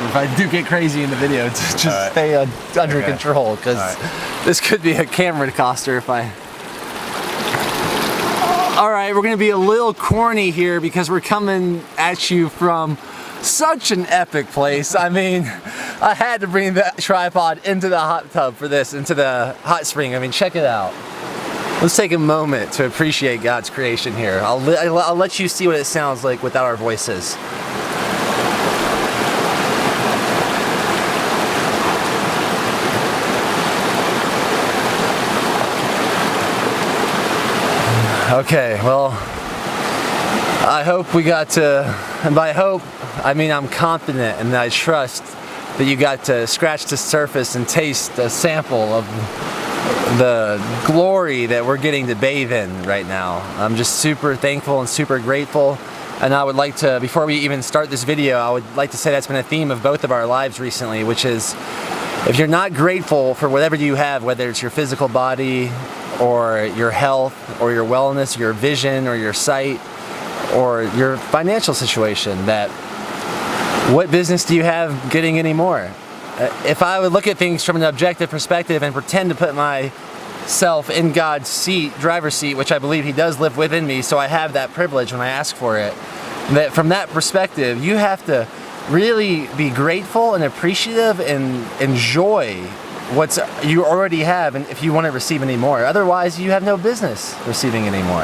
if I do get crazy in the video, to just stay under control, because this could be a camera coster if I... Alright, we're going to be a little corny here because we're coming at you from such an epic place. I mean, I had to bring the tripod into the hot tub for this, into the hot spring. I mean, check it out. Let's take a moment to appreciate God's creation here. I'll let you see what it sounds like without our voices. Okay, well, I hope we got to, and by hope, I mean I'm confident and I trust that you got to scratch the surface and taste a sample of the glory that we're getting to bathe in right now. I'm just super thankful and super grateful, and I would like to, before we even start this video, I would like to say that's been a theme of both of our lives recently, which is, if you're not grateful for whatever you have, whether it's your physical body or your health or your wellness, your vision or your sight or your financial situation, that what business do you have getting any more? If I would look at things from an objective perspective and pretend to put myself in God's seat, driver's seat, which I believe He does live within me, so I have that privilege when I ask for it, that from that perspective, you have to really be grateful and appreciative and enjoy what you already have, and if you want to receive any more. Otherwise, you have no business receiving any more.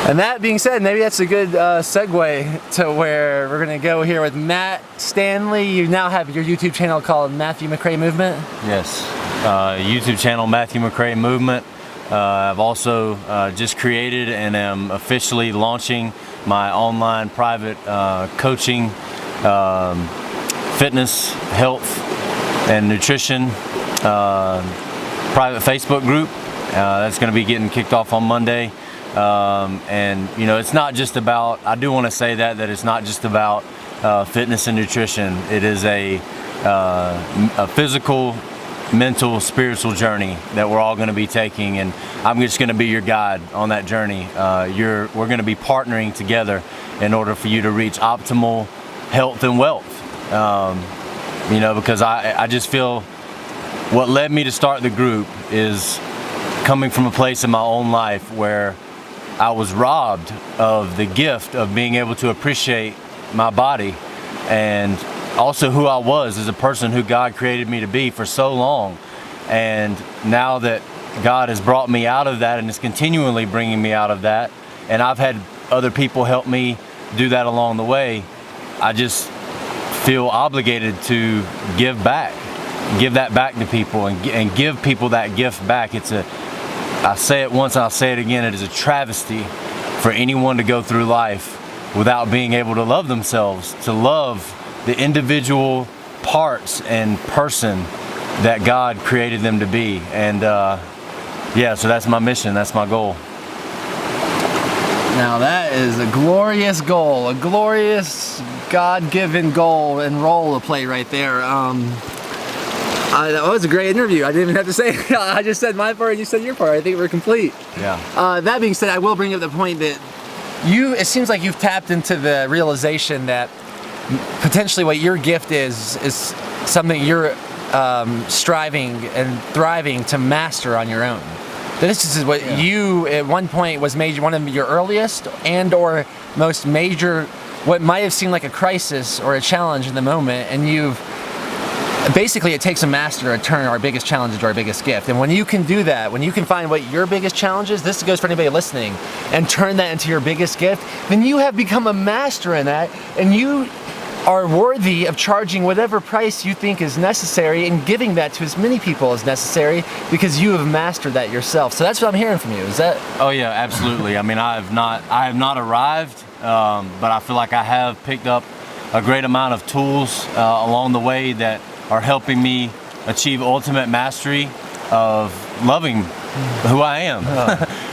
And that being said, maybe that's a good segue to where we're going to go here with Matt Stanley. You now have your YouTube channel called Matthew McRae Movement. Yes, YouTube channel Matthew McRae Movement. I've also just created and am officially launching my online private coaching, fitness, health, and nutrition private Facebook group. That's going to be getting kicked off on Monday. And you know, it's not just about, I do want to say that it's not just about fitness and nutrition. It is a physical, mental, spiritual journey that we're all going to be taking, and I'm just going to be your guide on that journey. We're going to be partnering together in order for you to reach optimal health and wealth. You know, because I just feel what led me to start the group is coming from a place in my own life where I was robbed of the gift of being able to appreciate my body and also who I was as a person, who God created me to be for so long. And now that God has brought me out of that and is continually bringing me out of that, and I've had other people help me do that along the way, I just feel obligated to give that back to people and give people that gift back. I say it once and I'll say it again, it is a travesty for anyone to go through life without being able to love themselves, to love the individual parts and person that God created them to be. And yeah, so that's my mission, that's my goal. Now that is a glorious goal, a glorious God-given goal and role to play right there. That was a great interview. I didn't even have to say it. I just said my part and you said your part. I think we're complete. Yeah. That being said, I will bring up the point that it seems like you've tapped into the realization that potentially what your gift is something you're striving and thriving to master on your own. This is what you at one point was one of your earliest and or most major, what might have seemed like a crisis or a challenge in the moment, and basically it takes a master to turn our biggest challenge into our biggest gift. And when you can do that, when you can find what your biggest challenge is, this goes for anybody listening, and turn that into your biggest gift, then you have become a master in that, and you are worthy of charging whatever price you think is necessary and giving that to as many people as necessary, because you have mastered that yourself. So that's what I'm hearing from you. Is that? Oh yeah, absolutely. I mean, I have not arrived, but I feel like I have picked up a great amount of tools along the way that are helping me achieve ultimate mastery of loving who I am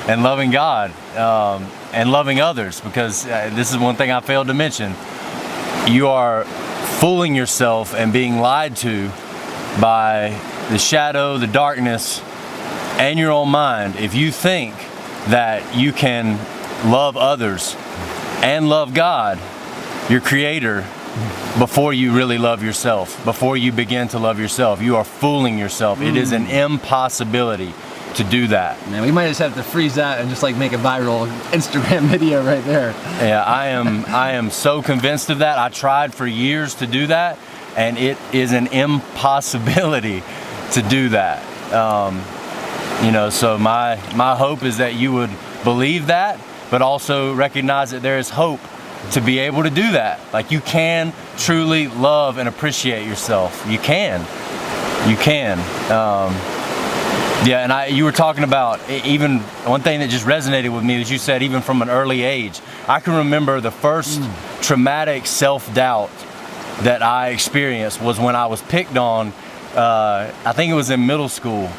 and loving God and loving others, because this is one thing I failed to mention. You are fooling yourself and being lied to by the shadow, the darkness, and your own mind if you think that you can love others and love God, your Creator, before you really love yourself, before you begin to love yourself. You are fooling yourself. It is an impossibility to do that. Man, we might just have to freeze that and just like make a viral Instagram video right there. Yeah, I am so convinced of that. I tried for years to do that, and it is an impossibility to do that. So my hope is that you would believe that, but also recognize that there is hope to be able to do that. Like, you can truly love and appreciate yourself. You can. And you were talking about, even one thing that just resonated with me is you said even from an early age. I can remember the first traumatic self-doubt that I experienced was when I was picked on, I think it was in middle school,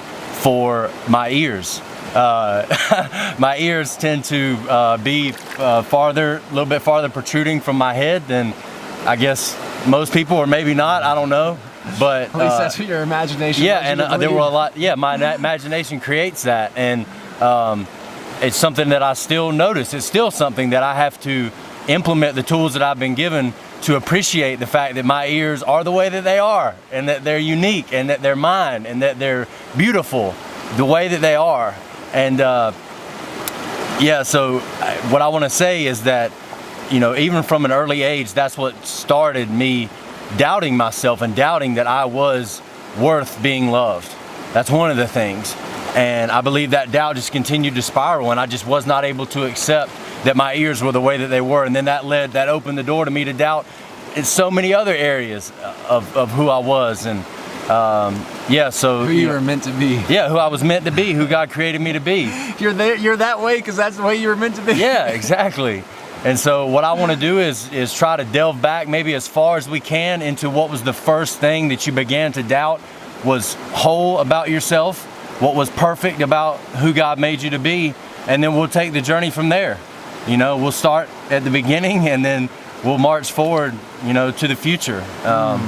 for my ears. My ears tend to be a little bit farther protruding from my head than I guess most people, or maybe not, I don't know. But at least that's what your imagination. Yeah, and there were a lot. Yeah, my imagination creates that, and it's something that I still notice. It's still something that I have to implement the tools that I've been given to appreciate the fact that my ears are the way that they are, and that they're unique, and that they're mine, and that they're beautiful the way that they are. And so what I want to say is that, even from an early age, that's what started me doubting myself and doubting that I was worth being loved. That's one of the things. And I believe that doubt just continued to spiral, and I just was not able to accept that my ears were the way that they were. And then that opened the door to me to doubt in so many other areas of who I was. And so who you were meant to be. Yeah, who I was meant to be, who God created me to be. You're that way because that's the way you were meant to be. Yeah, exactly. And so what I want to do is try to delve back maybe as far as we can into what was the first thing that you began to doubt was whole about yourself, what was perfect about who God made you to be, and then we'll take the journey from there. We'll start at the beginning and then we'll march forward, to the future. I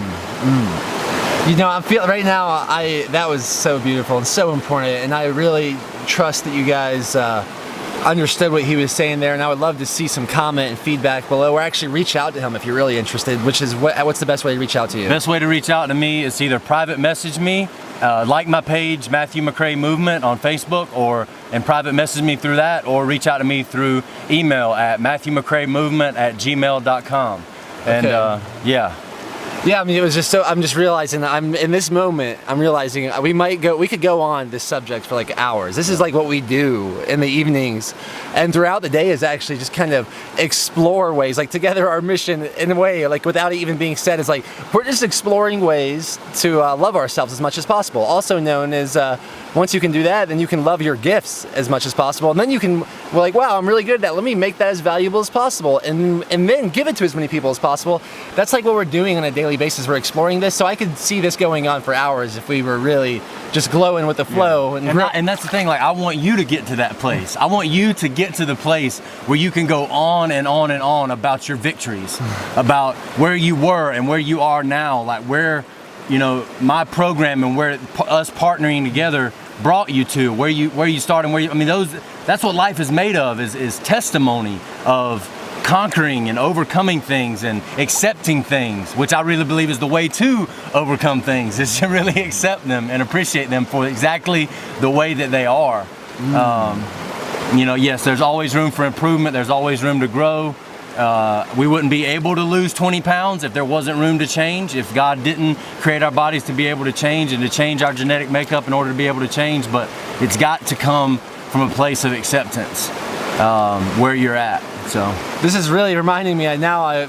feel right now, that was so beautiful and so important, and I really trust that you guys understood what he was saying there, and I would love to see some comment and feedback below, or actually reach out to him if you're really interested, which is what's the best way to reach out to you? Best way to reach out to me is either private message me, like my page, Matthew McRae Movement on Facebook, and private message me through that, or reach out to me through email at matthewmcraemovement@gmail.com. And Yeah, I mean, it was just so, I'm just realizing that in this moment, I'm realizing we could go on this subject for like hours. This is like what we do in the evenings, and throughout the day is actually just kind of explore ways, like together our mission in a way, like without it even being said, is like, we're just exploring ways to love ourselves as much as possible. Also known as, once you can do that, then you can love your gifts as much as possible, and then we're like, wow, I'm really good at that. Let me make that as valuable as possible, and then give it to as many people as possible. That's like what we're doing on a daily basis. We're exploring this, so I could see this going on for hours if we were really just glowing with the flow. Yeah. And that's the thing. Like, I want you to get to that place. I want you to get to the place where you can go on and on and on about your victories, about where you were and where you are now, like where my program and where us partnering together brought you to, where you started and that's what life is made of, is testimony of conquering and overcoming things and accepting things, which I really believe is the way to overcome things, is to really accept them and appreciate them for exactly the way that they are. Yes, there's always room for improvement, there's always room to grow. We wouldn't be able to lose 20 pounds if there wasn't room to change, if God didn't create our bodies to be able to change and to change our genetic makeup in order to be able to change. But it's got to come from a place of acceptance, where you're at. So this is really reminding me, now I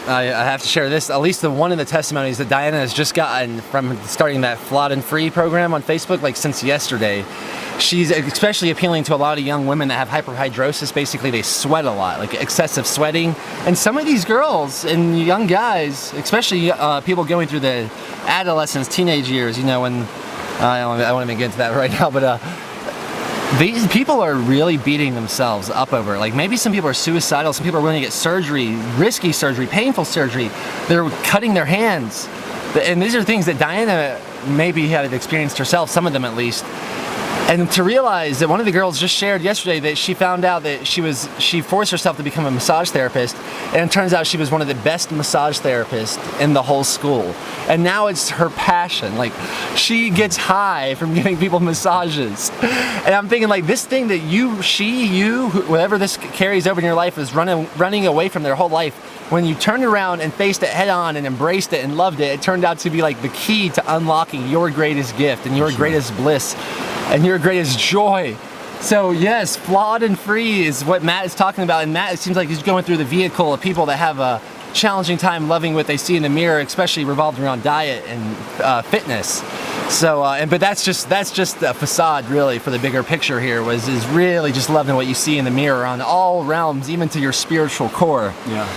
have to share this, at least one of the testimonies that Diana has just gotten from starting that Flawed and Free program on Facebook, like since yesterday. She's especially appealing to a lot of young women that have hyperhidrosis. Basically, they sweat a lot, like excessive sweating. And some of these girls and young guys, especially people going through the adolescence, teenage years, when I don't want to get into that right now, but these people are really beating themselves up over it. Like, maybe some people are suicidal, some people are willing to get surgery, risky surgery, painful surgery. They're cutting their hands. And these are things that Diana maybe had experienced herself, some of them at least. And to realize that one of the girls just shared yesterday that she found out that she forced herself to become a massage therapist, and it turns out she was one of the best massage therapists in the whole school. And now it's her passion. Like, she gets high from giving people massages. And I'm thinking, like, this thing that you, whatever this carries over in your life is running away from their whole life. When you turned around and faced it head on and embraced it and loved it, it turned out to be like the key to unlocking your greatest gift and your greatest bliss and your greatest joy. So yes, flawed and free is what Matt is talking about. And Matt, it seems like he's going through the vehicle of people that have a challenging time loving what they see in the mirror, especially revolved around diet and fitness. So, but that's just a facade, really, for the bigger picture here. Is really just loving what you see in the mirror on all realms, even to your spiritual core. Yeah.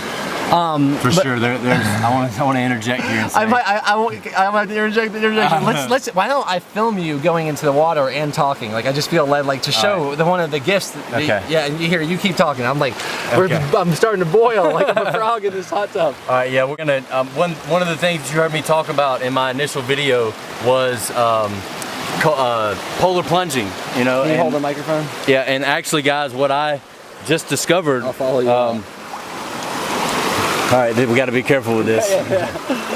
For sure. I want to interject here and say. I want to interject the interjection. Let's. Why don't I film you going into the water and talking? Like, I just feel led, like, to show one of the gifts. Yeah, and you keep talking. I'm like, I'm starting to boil like I'm a frog in this hot tub. All right. Yeah, we're gonna. One of the things you heard me talk about in my initial video was polar plunging. You know. Can you hold the microphone? Yeah, and actually, guys, what I just discovered. I'll follow you. All right, we got to be careful with this.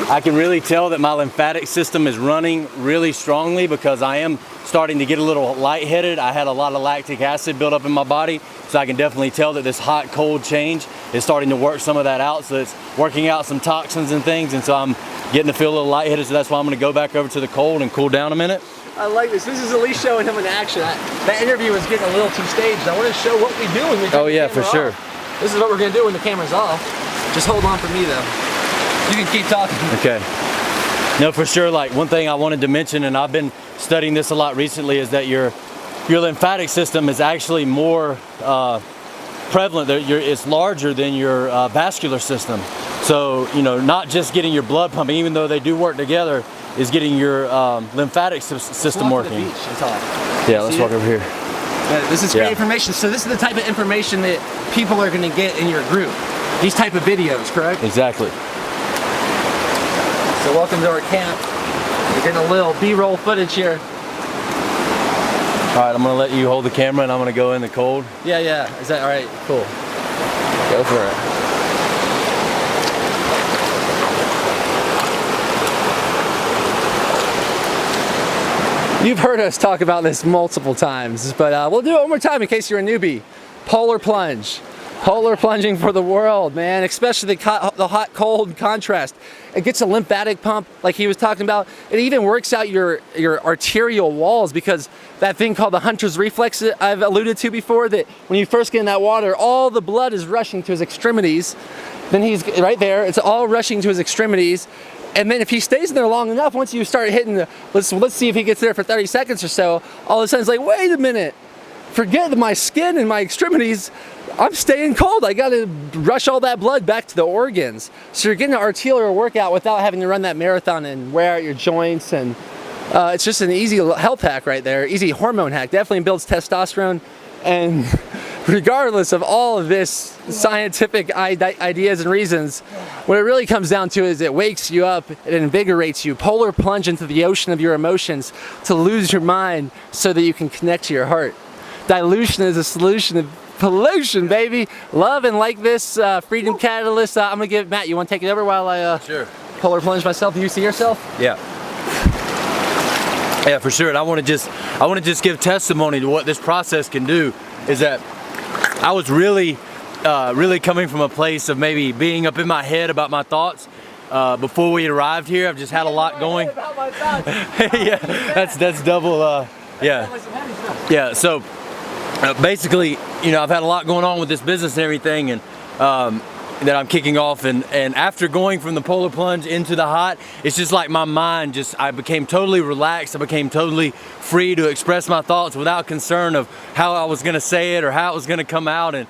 I can really tell that my lymphatic system is running really strongly because I am starting to get a little lightheaded. I had a lot of lactic acid built up in my body, so I can definitely tell that this hot-cold change is starting to work some of that out. So it's working out some toxins and things, and so I'm getting to feel a little lightheaded. So that's why I'm going to go back over to the cold and cool down a minute. I like this. This is at least showing him in action. That interview was getting a little too staged. I want to show what we do when we turn the camera for sure. off. This is what we're going to do when the camera's off. Just hold on for me, though. You can keep talking. Okay. No, for sure. Like, one thing I wanted to mention, and I've been studying this a lot recently, is that your lymphatic system is actually more prevalent. It's larger than your vascular system. So, you know, not just getting your blood pumping, even though they do work together, is getting your lymphatic system working. The beach, that's all. Yeah, let's walk over here. Yeah, this is great information. So this is the type of information that people are going to get in your group. These type of videos, correct? Exactly. So welcome to our camp. We're getting a little B-roll footage here. All right, I'm gonna let you hold the camera and I'm gonna go in the cold. Yeah. Is that all right? Cool. Go for it. You've heard us talk about this multiple times, but we'll do it one more time in case you're a newbie. Polar plunge. Polar plunging for the world, man, especially the hot-cold contrast. It gets a lymphatic pump, like he was talking about. It even works out your arterial walls, because that thing called the hunter's reflex that I've alluded to before, that when you first get in that water, all the blood is rushing to his extremities. Then he's right there, it's all rushing to his extremities. And then if he stays in there long enough, once you start hitting, let's see if he gets there for 30 seconds or so, all of a sudden it's like, wait a minute, forget my skin and my extremities, I'm staying cold. I gotta rush all that blood back to the organs. So you're getting an arterial workout without having to run that marathon and wear out your joints. And it's just an easy health hack right there. Easy hormone hack. Definitely builds testosterone. And regardless of all of this scientific ideas and reasons, what it really comes down to is it wakes you up, it invigorates you. Polar plunge into the ocean of your emotions to lose your mind so that you can connect to your heart. Dilution is a solution of pollution, baby. Love and like this freedom catalyst. I'm gonna give Matt. You want to take it over while I polar plunge myself? Do you see yourself? Yeah. Yeah, for sure. And I want to just give testimony to what this process can do. Is that I was really coming from a place of maybe being up in my head about my thoughts. Before we arrived here, I've just had a lot going. Yeah, that's double. Yeah. So. Basically, you know, I've had a lot going on with this business and everything, and that I'm kicking off, and after going from the polar plunge into the hot, it's just like my mind I became totally relaxed. I became totally free to express my thoughts without concern of how I was going to say it or how it was going to come out. And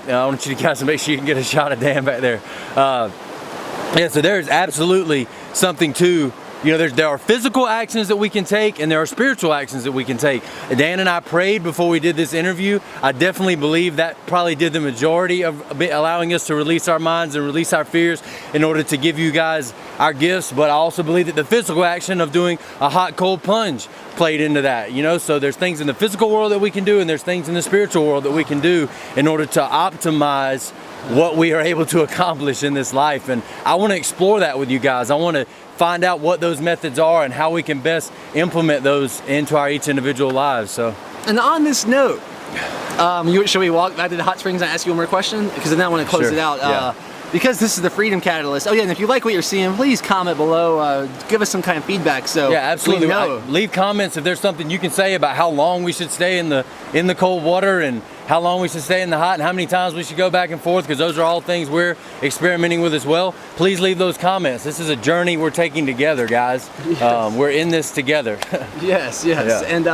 I want you guys to make sure you can get a shot of Dan back there. Yeah, so there's absolutely something to there are physical actions that we can take, and there are spiritual actions that we can take. Dan and I prayed before we did this interview. I definitely believe that probably did the majority of allowing us to release our minds and release our fears in order to give you guys our gifts. But I also believe that the physical action of doing a hot cold plunge played into that, so there's things in the physical world that we can do, and there's things in the spiritual world that we can do in order to optimize what we are able to accomplish in this life. And I want to explore that with you guys. I want to find out what those methods are and how we can best implement those into our each individual lives. So, and on this note, should we walk back to the hot springs and ask you one more question? Because then I want to close it out. Yeah. Because this is the Freedom Catalyst. Oh yeah, and if you like what you're seeing, please comment below. Give us some kind of feedback. So yeah, absolutely. we know. Leave comments if there's something you can say about how long we should stay in the cold water, and how long we should stay in the hot, and how many times we should go back and forth, because those are all things we're experimenting with as well. Please leave those comments. This is a journey we're taking together, guys. Yes. We're in this together. Yes. Yeah. And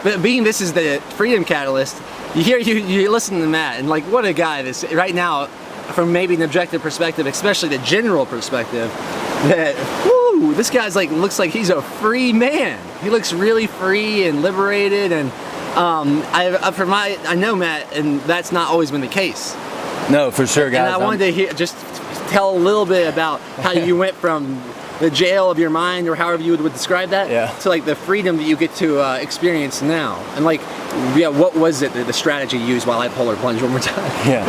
but being this is the Freedom Catalyst, you listen to Matt, and like, what a guy this right now. From maybe an objective perspective, especially the general perspective, that this guy's looks like he's a free man. He looks really free and liberated, and I know Matt, and that's not always been the case. No, for sure, guys. And I wanted to just tell a little bit about how you went from the jail of your mind, or however you would describe that, to the freedom that you get to experience now. And what was it, the strategy you used while I polar plunge one more time? Yeah,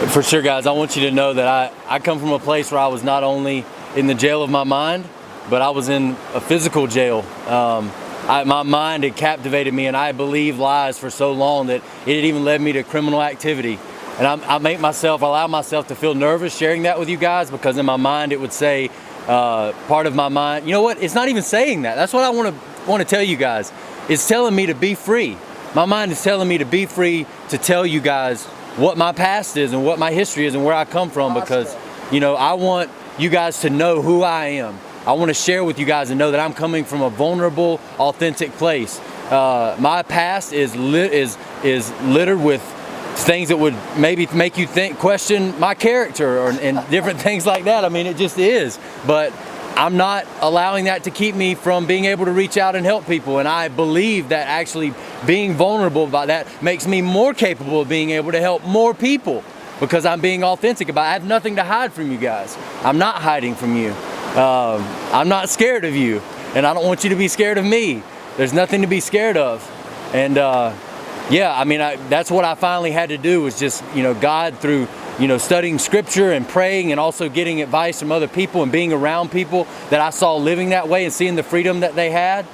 for sure, guys. I want you to know that I come from a place where I was not only in the jail of my mind, but I was in a physical jail. My mind had captivated me, and I believed lies for so long that it had even led me to criminal activity. And I allow myself to feel nervous sharing that with you guys, because in my mind it would say, part of my mind, you know what? It's not even saying that. That's what I want to tell you guys. It's telling me to be free. My mind is telling me to be free, to tell you guys what my past is and what my history is and where I come from, because I want you guys to know who I am. I want to share with you guys and know that I'm coming from a vulnerable, authentic place. My past is littered with things that would maybe make you question my character, and different things like that. I mean, it just is. But I'm not allowing that to keep me from being able to reach out and help people. And I believe that actually being vulnerable about that makes me more capable of being able to help more people, because I'm being authentic about it. I have nothing to hide from you guys. I'm not hiding from you. I'm not scared of you, and I don't want you to be scared of me. There's nothing to be scared of. And yeah, I mean, that's what I finally had to do, was just, God, through, studying scripture and praying, and also getting advice from other people and being around people that I saw living that way and seeing the freedom that they had.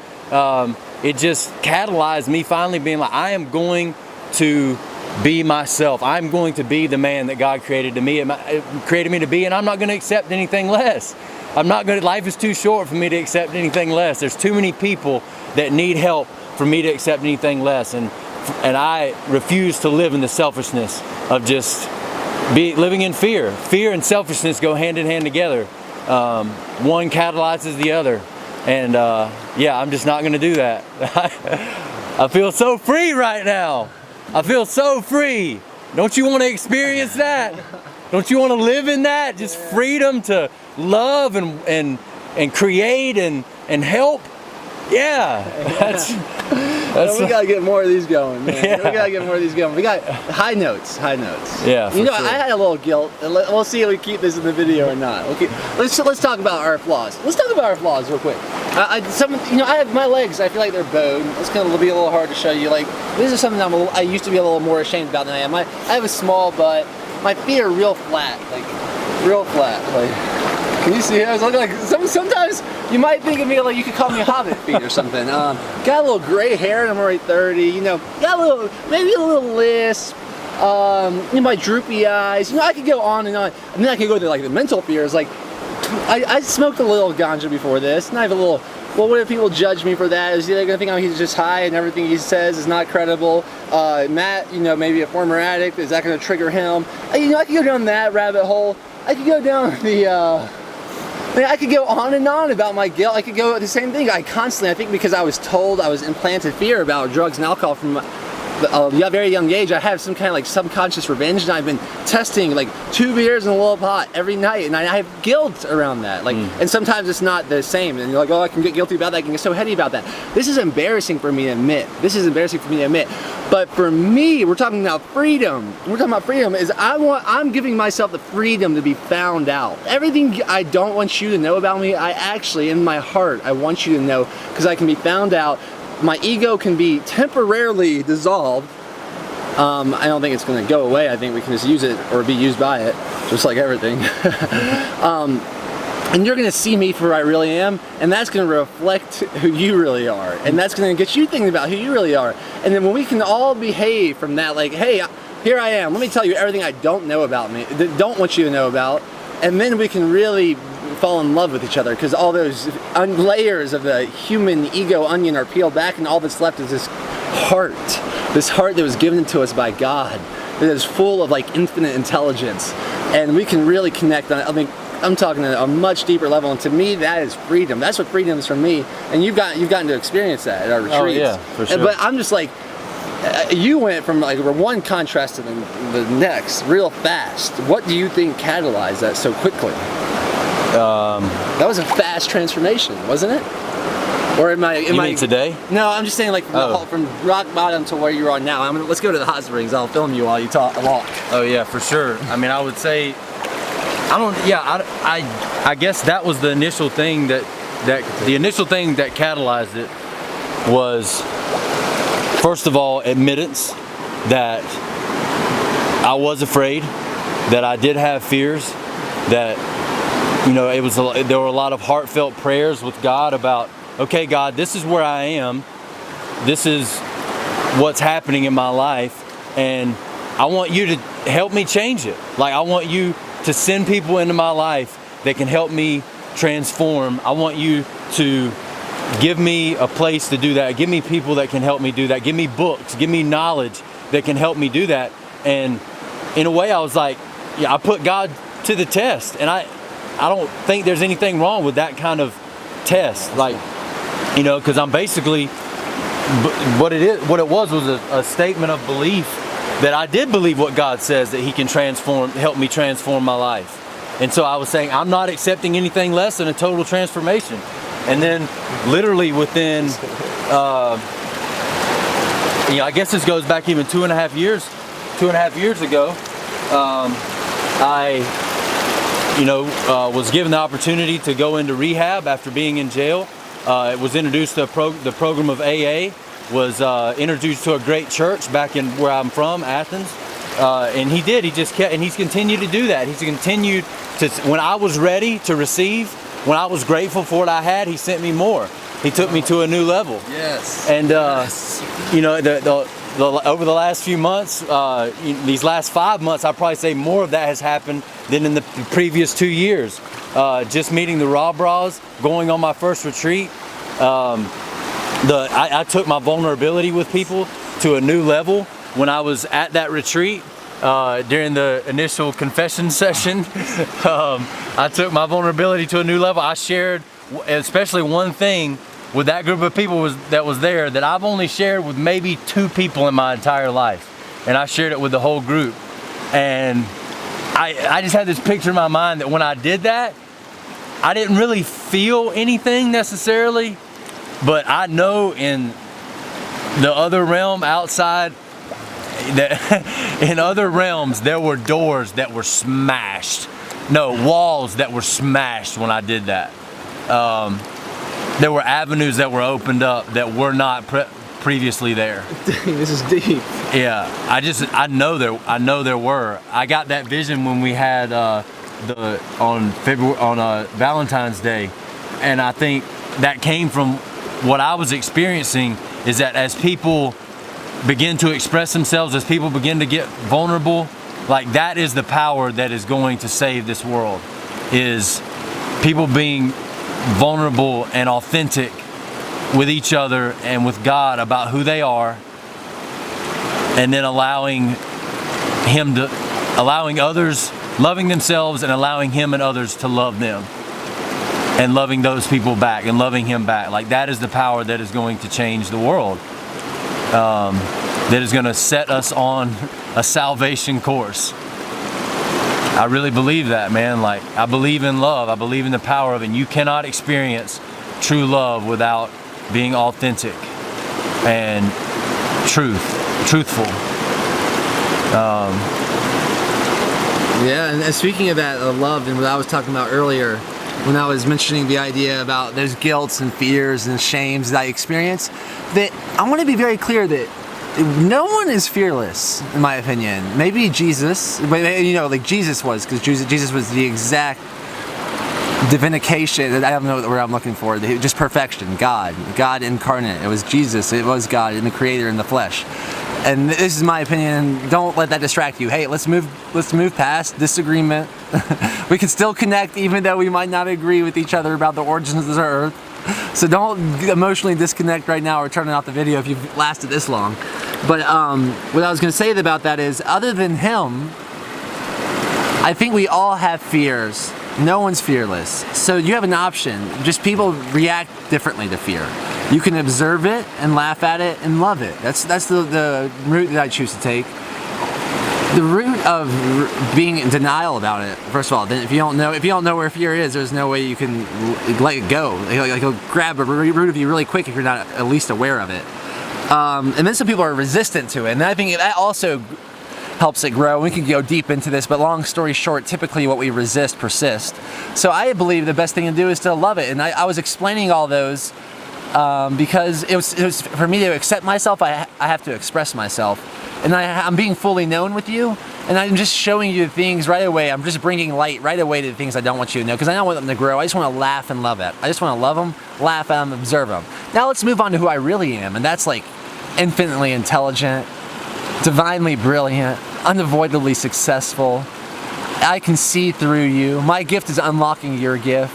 It just catalyzed me finally being like, I am going to be myself. I'm going to be the man that God created me to be, and I'm not going to accept anything less. Life is too short for me to accept anything less. There's too many people that need help for me to accept anything less. And I refuse to live in the selfishness of just living in fear. Fear and selfishness go hand in hand together. One catalyzes the other. And yeah, I'm just not going to do that. I feel so free right now. I feel so free. Don't you want to experience that? Don't you want to live in that? Just freedom to love and create and help. Yeah, we gotta get more of these going, man. Yeah. We gotta get more of these going. We got high notes. Yeah, sure. I had a little guilt. We'll see if we keep this in the video or not. Okay, let's talk about our flaws. Let's talk about our flaws real quick. I have my legs. I feel like they're bowed. It's gonna be a little hard to show you. This is something I used to be a little more ashamed about than I am. I have a small butt. My feet are real flat, real flat. Can you see how I look like? Sometimes you might think of me you could call me Hobbit feet or something. Got a little gray hair, and I'm already 30. Got maybe a little lisp. My droopy eyes. I could go on and on. I mean, I could go to the mental fears. I smoked a little ganja before this, and I have a little. Well, what if people judge me for that? Is they gonna think he's just high and everything he says is not credible? Matt, maybe a former addict. Is that gonna trigger him? I could go down that rabbit hole. I could go down I could go on and on about my guilt. I could go the same thing. I think because I was implanted fear about drugs and alcohol from a very young age, I have some kind of like subconscious revenge, and I've been testing like 2 beers in a little pot every night, and I have guilt around that. Like, and sometimes it's not the same, and you're like, oh, I can get guilty about that, I can get so heady about that. This is embarrassing for me to admit. But for me, we're talking about freedom. We're talking about freedom is I'm giving myself the freedom to be found out. Everything I don't want you to know about me, I actually, in my heart, I want you to know, because I can be found out. My ego can be temporarily dissolved. I don't think it's going to go away. I think we can just use it or be used by it, just like everything. And you're going to see me for who I really am, and that's going to reflect who you really are, and that's going to get you thinking about who you really are. And then when we can all behave from that, like, hey, here I am, let me tell you everything I don't know about me, that don't want you to know about, and then we can really fall in love with each other, because all those layers of the human ego onion are peeled back, and all that's left is this heart that was given to us by God, that is full of like infinite intelligence, and we can really connect on it. I mean, I'm talking at a much deeper level, and to me, that is freedom. That's what freedom is for me, and you've gotten to experience that at our retreats. Oh yeah, for sure. But I'm just like, you went from like one contrast to the next real fast. What do you think catalyzed that so quickly? That was a fast transformation, wasn't it? Or am I? You mean today? No, I'm just saying like from rock bottom to where you are now. Let's go to the hot springs. I'll film you while you talk. Oh yeah, for sure. I mean, I would say, I guess that was the initial thing that catalyzed it was, first of all, admittance that I was afraid, that I did have fears, that, you know, there were a lot of heartfelt prayers with God about, okay, God, this is where I am. This is what's happening in my life, and I want you to help me change it. Like, I want you to send people into my life that can help me transform. I want you to give me a place to do that. Give me people that can help me do that. Give me books, give me knowledge that can help me do that. And in a way, I was like, yeah, I put God to the test, and I don't think there's anything wrong with that kind of test. Like, you know, because I'm basically, what it was a statement of belief that I did believe what God says, that He can help me transform my life. And so I was saying, I'm not accepting anything less than a total transformation. And then literally within, I guess this goes back even 2.5 years ago, I was given the opportunity to go into rehab after being in jail. It was introduced to the program of AA, was introduced to a great church back in where I'm from, Athens. And he just kept, and he's continued to do that. He's continued to, when I was ready to receive, when I was grateful for what I had, He sent me more. He took me to a new level. Yes. And, over the last few months, these last 5 months, I'd probably say more of that has happened than in the previous 2 years. Just meeting the Raw Bras, going on my first retreat. I took my vulnerability with people to a new level when I was at that retreat. During the initial confession session, I took my vulnerability to a new level. I shared, especially one thing with that group of people that was there that I've only shared with maybe 2 people in my entire life, and I shared it with the whole group. And I just had this picture in my mind that when I did that, I didn't really feel anything necessarily, but I know in the other realm outside, that in other realms there were doors that were smashed, walls that were smashed when I did that. There were avenues that were opened up that were not previously there. Dang, this is deep. Yeah, I know there were. I got that vision when we had on Valentine's Day, and I think that came from what I was experiencing. Is that as people begin to express themselves, as people begin to get vulnerable, like that is the power that is going to save this world, is people being vulnerable and authentic with each other and with God about who they are, and then allowing others, loving themselves and allowing Him and others to love them, and loving those people back and loving Him back. Like that is the power that is going to change the world. that is going to set us on a salvation course. I really believe that, man. Like, I believe in love. I believe in the power of it. And you cannot experience true love without being authentic and truthful. Yeah, and speaking of that love and what I was talking about earlier, when I was mentioning the idea about those guilts and fears and shames that I experience, that I want to be very clear that no one is fearless, in my opinion. Maybe Jesus, like Jesus was, because Jesus was the exact divinication. I don't know what word I'm looking for. Just perfection. God incarnate. It was Jesus. It was God and the Creator in the flesh. And this is my opinion. Don't let that distract you. Hey, let's move past disagreement. We can still connect even though we might not agree with each other about the origins of the earth. So don't emotionally disconnect right now or turn off the video if you've lasted this long. But what I was going to say about that is, other than him, I think we all have fears. No one's fearless. So you have an option. Just people react differently to fear. You can observe it and laugh at it and love it. That's the route that I choose to take. The root of being in denial about it, first of all, then if you don't know where fear is, there's no way you can let it go. Like it'll grab a root of you really quick if you're not at least aware of it. And then some people are resistant to it, and I think that also helps it grow. We can go deep into this, but long story short, typically what we resist persists. So I believe the best thing to do is to love it. And I was explaining all those because it was for me to accept myself, I have to express myself. And I'm being fully known with you, and I'm just showing you the things right away. I'm just bringing light right away to the things I don't want you to know, because I don't want them to grow. I just want to laugh and love it. I just want to love them, laugh at them, observe them. Now let's move on to who I really am, and that's like infinitely intelligent, divinely brilliant, unavoidably successful. I can see through you. My gift is unlocking your gift.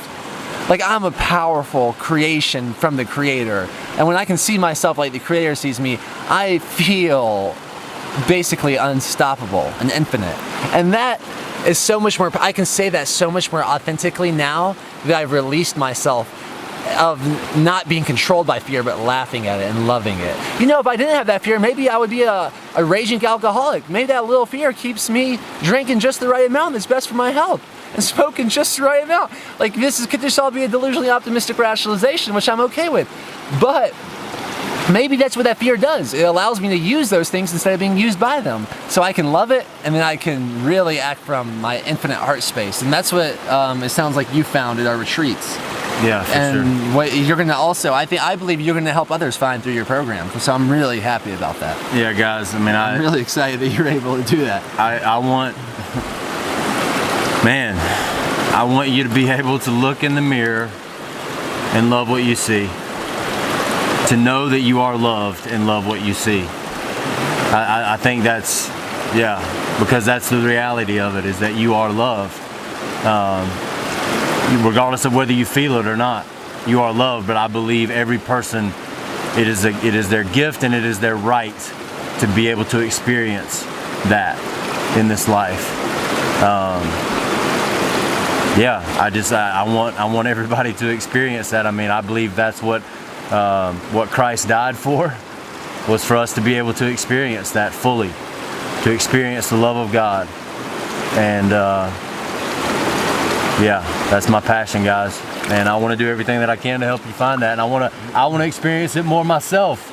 Like, I'm a powerful creation from the Creator. And when I can see myself like the Creator sees me, I feel basically unstoppable and infinite. And that is so much more, I can say that so much more authentically now that I've released myself of not being controlled by fear, but laughing at it and loving it. You know, if I didn't have that fear, maybe I would be a raging alcoholic. Maybe that little fear keeps me drinking just the right amount that's best for my health, and smoking just the right amount. Like, could this all be a delusionally optimistic rationalization, which I'm okay with. But maybe that's what that fear does. It allows me to use those things instead of being used by them. So I can love it, and then I can really act from my infinite heart space. And that's what it sounds like you found at our retreats. Yeah, for and sure. What you're gonna also, I believe you're gonna help others find through your program. So I'm really happy about that. Yeah, guys. I mean, I'm really excited that you're able to do that. I want, man, I want you to be able to look in the mirror and love what you see. To know that you are loved and love what you see. I think that's, yeah, because that's the reality of it, is that you are loved. Regardless of whether you feel it or not, you are loved. But I believe every person, it is their gift and it is their right to be able to experience that in this life. Yeah, I want everybody to experience that. I mean, I believe that's what Christ died for, was for us to be able to experience that fully, to experience the love of God. And yeah, that's my passion, guys. And I want to do everything that I can to help you find that. And I want to experience it more myself,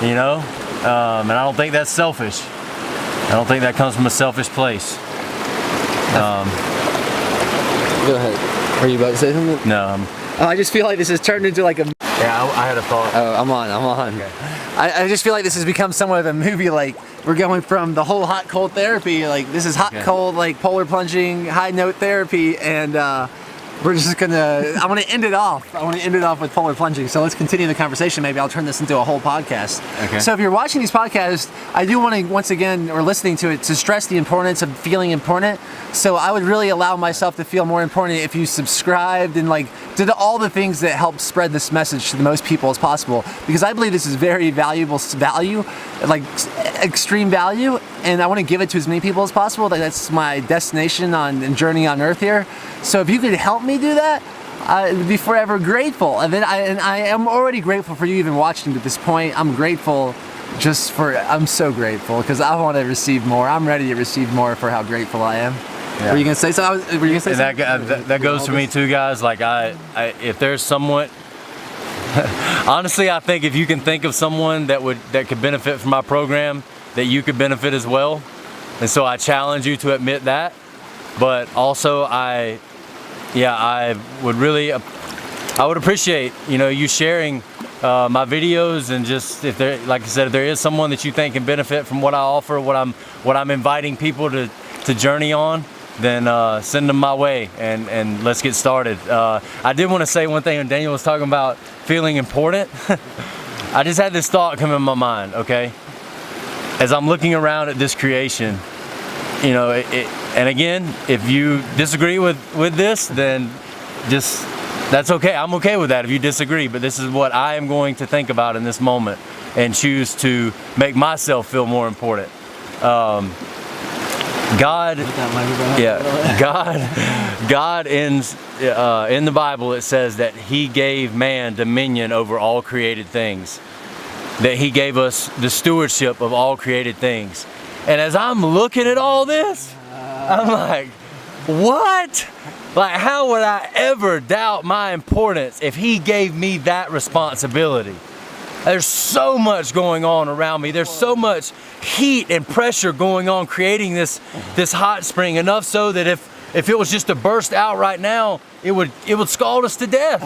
you know. And I don't think that's selfish. I don't think that comes from a selfish place. Go ahead. Are you about to say something? No. I just feel like this has turned into like a... Yeah, I had a thought. Oh, I'm on. Okay. I just feel like this has become somewhat of a movie. Like, we're going from the whole hot cold therapy, like this is hot cold, like polar plunging, high note therapy, and we're just gonna, I want to end it off. With polar plunging. So let's continue the conversation. Maybe I'll turn this into a whole podcast. Okay. So if you're watching these podcasts, I do want to, once again, or listening to it, to stress the importance of feeling important. So I would really allow myself to feel more important if you subscribed and like did all the things that help spread this message to the most people as possible. Because I believe this is very valuable value, like extreme value, and I want to give it to as many people as possible. That's my destination and journey on earth here. So if you could help me do that, I'd be forever grateful. And I am already grateful for you even watching to this point. I'm grateful I'm so grateful because I want to receive more. I'm ready to receive more for how grateful I am. Yeah. Were you gonna say something? Were you gonna say something? That goes for me too, guys. Like if there's someone, honestly, I think if you can think of someone that could benefit from my program, that you could benefit as well. And so I challenge you to admit that. But also I would appreciate, you sharing my videos, and just if there, like I said, if there is someone that you think can benefit from what I offer, what I'm inviting people to journey on, then send them my way, and let's get started. I did want to say one thing when Daniel was talking about feeling important. I just had this thought come in my mind, okay? As I'm looking around at this creation, and again, if you disagree with this, then that's okay. I'm okay with that if you disagree, but this is what I am going to think about in this moment and choose to make myself feel more important. God in the Bible, it says that He gave man dominion over all created things, that He gave us the stewardship of all created things. And as I'm looking at all this, I'm like, what? Like, how would I ever doubt my importance if He gave me that responsibility? There's so much going on around me. There's so much heat and pressure going on, creating this hot spring, enough so that if it was just to burst out right now, it would scald us to death.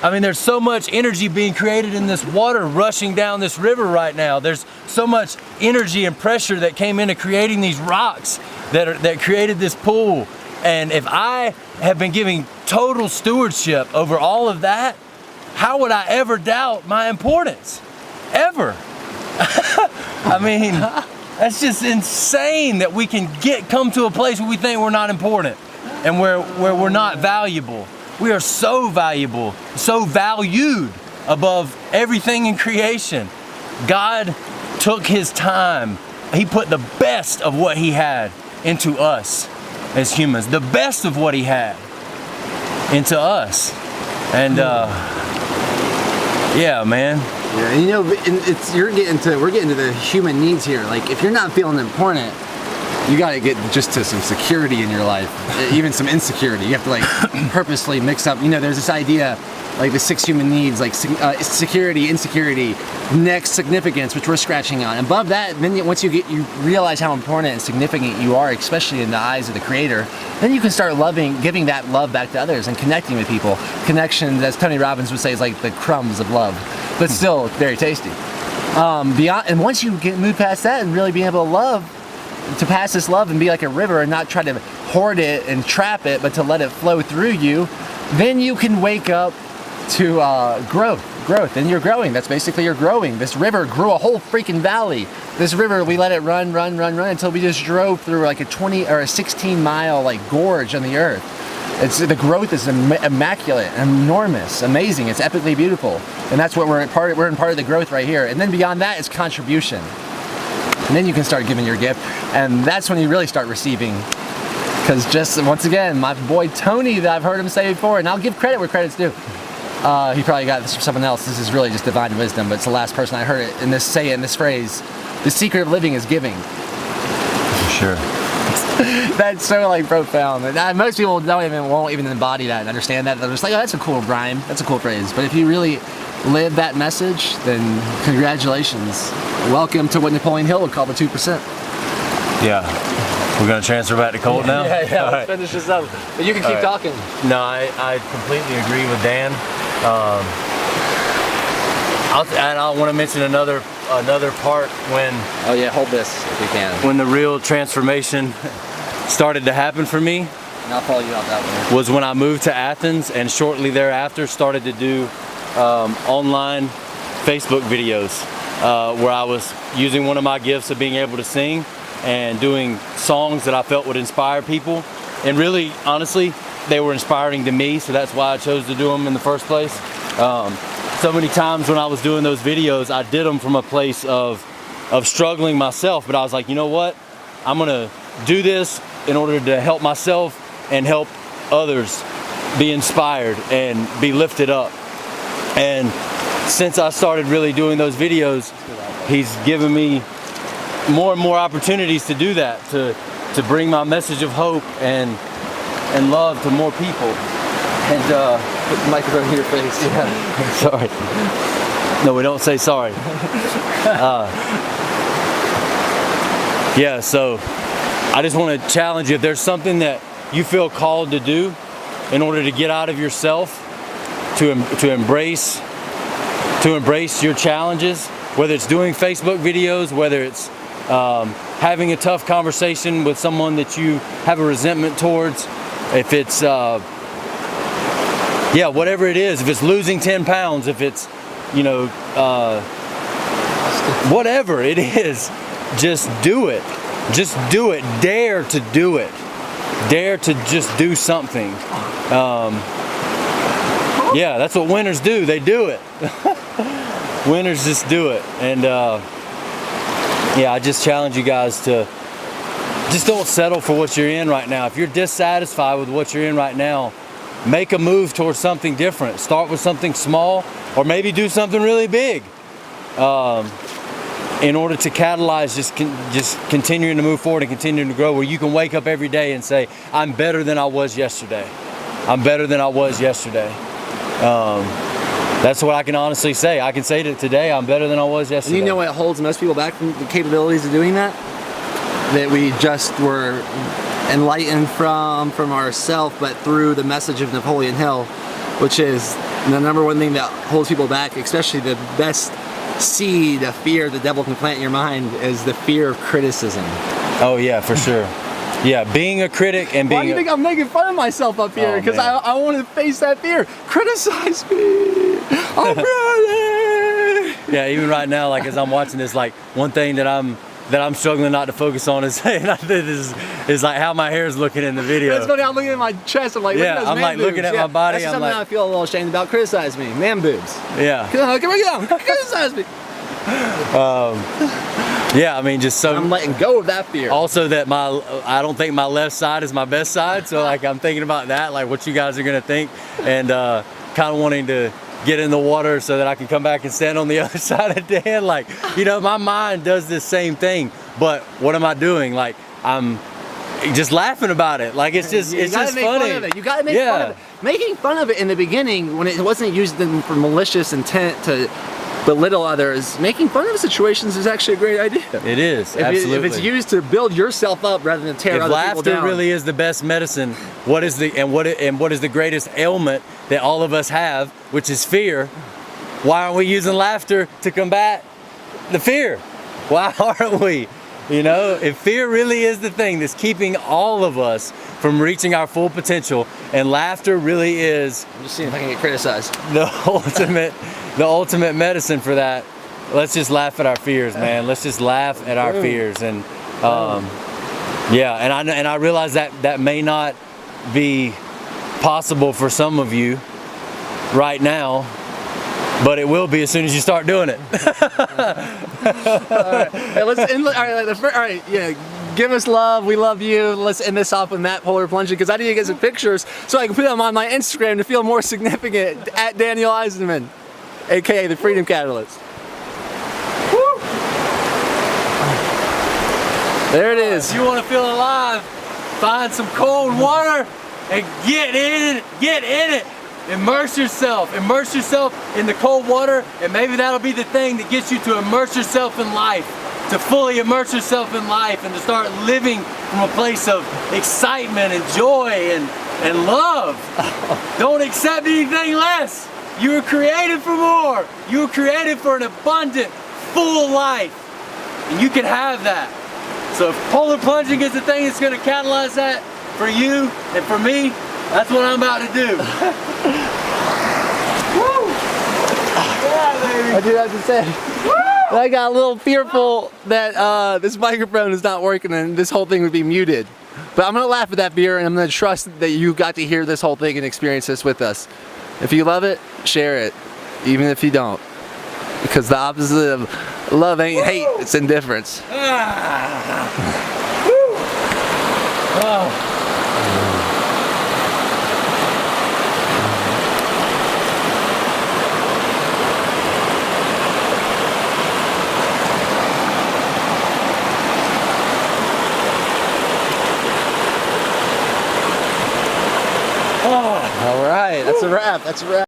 I mean, there's so much energy being created in this water rushing down this river right now. There's so much energy and pressure that came into creating these rocks that created this pool. And if I have been giving total stewardship over all of that, how would I ever doubt my importance? Ever. I mean, that's just insane that we can come to a place where we think we're not important and where we're not valuable. We are so valuable, so valued above everything in creation. God took His time. He put the best of what He had into us as humans, the best of what He had into us. And yeah, man. Yeah, we're getting to the human needs here. Like, if you're not feeling important, you gotta get just to some security in your life, even some insecurity. You have to like purposely mix up. There's this idea, like the 6 human needs, like security, insecurity, next significance, which we're scratching on. Above that, then once you realize how important and significant you are, especially in the eyes of the Creator, then you can start giving that love back to others and connecting with people. Connections, as Tony Robbins would say, is like the crumbs of love, but still very tasty. And once you move past that and really being able to pass this love and be like a river and not try to hoard it and trap it, but to let it flow through you, then you can wake up to growth, and you're growing. That's basically you're growing. This river grew a whole freaking valley. This river, we let it run until we just drove through like a 20 or a 16 mile like gorge on the earth. The growth is immaculate, enormous, amazing. It's epically beautiful, and that's what we're in part of the growth right here. And then beyond that is contribution. And then you can start giving your gift, and that's when you really start receiving. Because just once again, my boy Tony, that I've heard him say before, and I'll give credit where credit's due. He probably got this from someone else. This is really just divine wisdom, but it's the last person I heard it in this phrase. The secret of living is giving. For sure. That's so like profound. Most people won't even embody that and understand that. They're just like, oh, that's a cool rhyme. That's a cool phrase. But if you really live that message, then congratulations. Welcome to what Napoleon Hill would call the 2%. Yeah. We're going to transfer back to Colt now? Yeah, let's finish this up. But you can keep talking. No, I completely agree with Dan. I want to mention another part when... Oh yeah, hold this if you can. When the real transformation started to happen for me. And I'll follow you out that way. Was when I moved to Athens, and shortly thereafter started to do online Facebook videos where I was using one of my gifts of being able to sing and doing songs that I felt would inspire people. And really, honestly, they were inspiring to me, so that's why I chose to do them in the first place. So many times when I was doing those videos, I did them from a place of struggling myself, but I was like, you know what? I'm gonna do this in order to help myself and help others be inspired and be lifted up. And since I started really doing those videos, he's given me more and more opportunities to do that, to bring my message of hope and love to more people. And put the microphone in your face. Yeah. Sorry. No, we don't say sorry. Yeah, so I just want to challenge you. If there's something that you feel called to do in order to get out of yourself, to embrace your challenges, whether it's doing Facebook videos, whether it's having a tough conversation with someone that you have a resentment towards, if it's whatever it is, if it's losing 10 pounds, if it's whatever it is, just do it. Just do it. Dare to do it. Dare to just do something. Yeah, that's what winners do. They do it. Winners just do it. And I just challenge you guys to just don't settle for what you're in right now. If you're dissatisfied with what you're in right now, make a move towards something different. Start with something small, or maybe do something really big. In order to catalyze just continuing to move forward and continuing to grow, where you can wake up every day and say, I'm better than I was yesterday. I'm better than I was yesterday. That's what I can honestly say. I can say that today I'm better than I was yesterday. And you know what holds most people back from the capabilities of doing that? That we just were enlightened from ourselves, but through the message of Napoleon Hill, which is the number one thing that holds people back, especially the best seed of fear the devil can plant in your mind, is the fear of criticism. Oh yeah, for sure. Yeah, being a critic and being. Why do you think I'm making fun of myself up here? Because I want to face that fear. Criticize me. I'm ready. Yeah, even right now, like as I'm watching this, like one thing that I'm struggling not to focus on is is like how my hair is looking in the video. It's funny. I'm looking at my chest. I'm like, look at those man boobs. Looking at my body. That's something I feel a little ashamed about. Criticize me, man boobs. Yeah. Come on, criticize me. Yeah, I mean, just so I'm letting go of that fear. Also, that I don't think my left side is my best side, so like I'm thinking about that, like what you guys are gonna think, and kind of wanting to get in the water so that I can come back and stand on the other side of Dan. Like, my mind does this same thing, but what am I doing? Like, I'm just laughing about it. Like, it's just funny. You gotta make fun of it. You gotta make fun of it. Making fun of it in the beginning, when it wasn't used for malicious intent to belittle others, making fun of situations is actually a great idea. It is, absolutely. If it's used to build yourself up rather than tear other people down. If laughter really is the best medicine, what is the greatest ailment that all of us have, which is fear? Why aren't we using laughter to combat the fear? Why aren't we? If fear really is the thing that's keeping all of us from reaching our full potential, and laughter really is, I'm just seeing if I can get criticized, the ultimate medicine for that. Let's just laugh at our fears, man. Let's just laugh at our fears. And and I realize that may not be possible for some of you right now, but it will be as soon as you start doing it. All right. Hey, let's end. All right. Yeah. Give us love. We love you. Let's end this off with Matt polar plunging, because I need to get some pictures so I can put them on my Instagram to feel more significant. At DanielEisenman, aka the Freedom Catalyst. Woo! There it is. If you want to feel alive, find some cold water and get in it. Get in it. Immerse yourself in the cold water, and maybe that'll be the thing that gets you to immerse yourself in life, to fully immerse yourself in life, and to start living from a place of excitement and joy and love. Don't accept anything less. You were created for more. You were created for an abundant, full life, and you can have that. So if polar plunging is the thing that's going to catalyze that for you and for me, that's what I'm about to do. Woo! Yeah, baby. I do have to say, I got a little fearful that this microphone is not working and this whole thing would be muted. But I'm going to laugh at that fear, and I'm going to trust that you got to hear this whole thing and experience this with us. If you love it, share it, even if you don't. Because the opposite of love ain't hate, it's indifference. All right, that's a wrap. That's a wrap.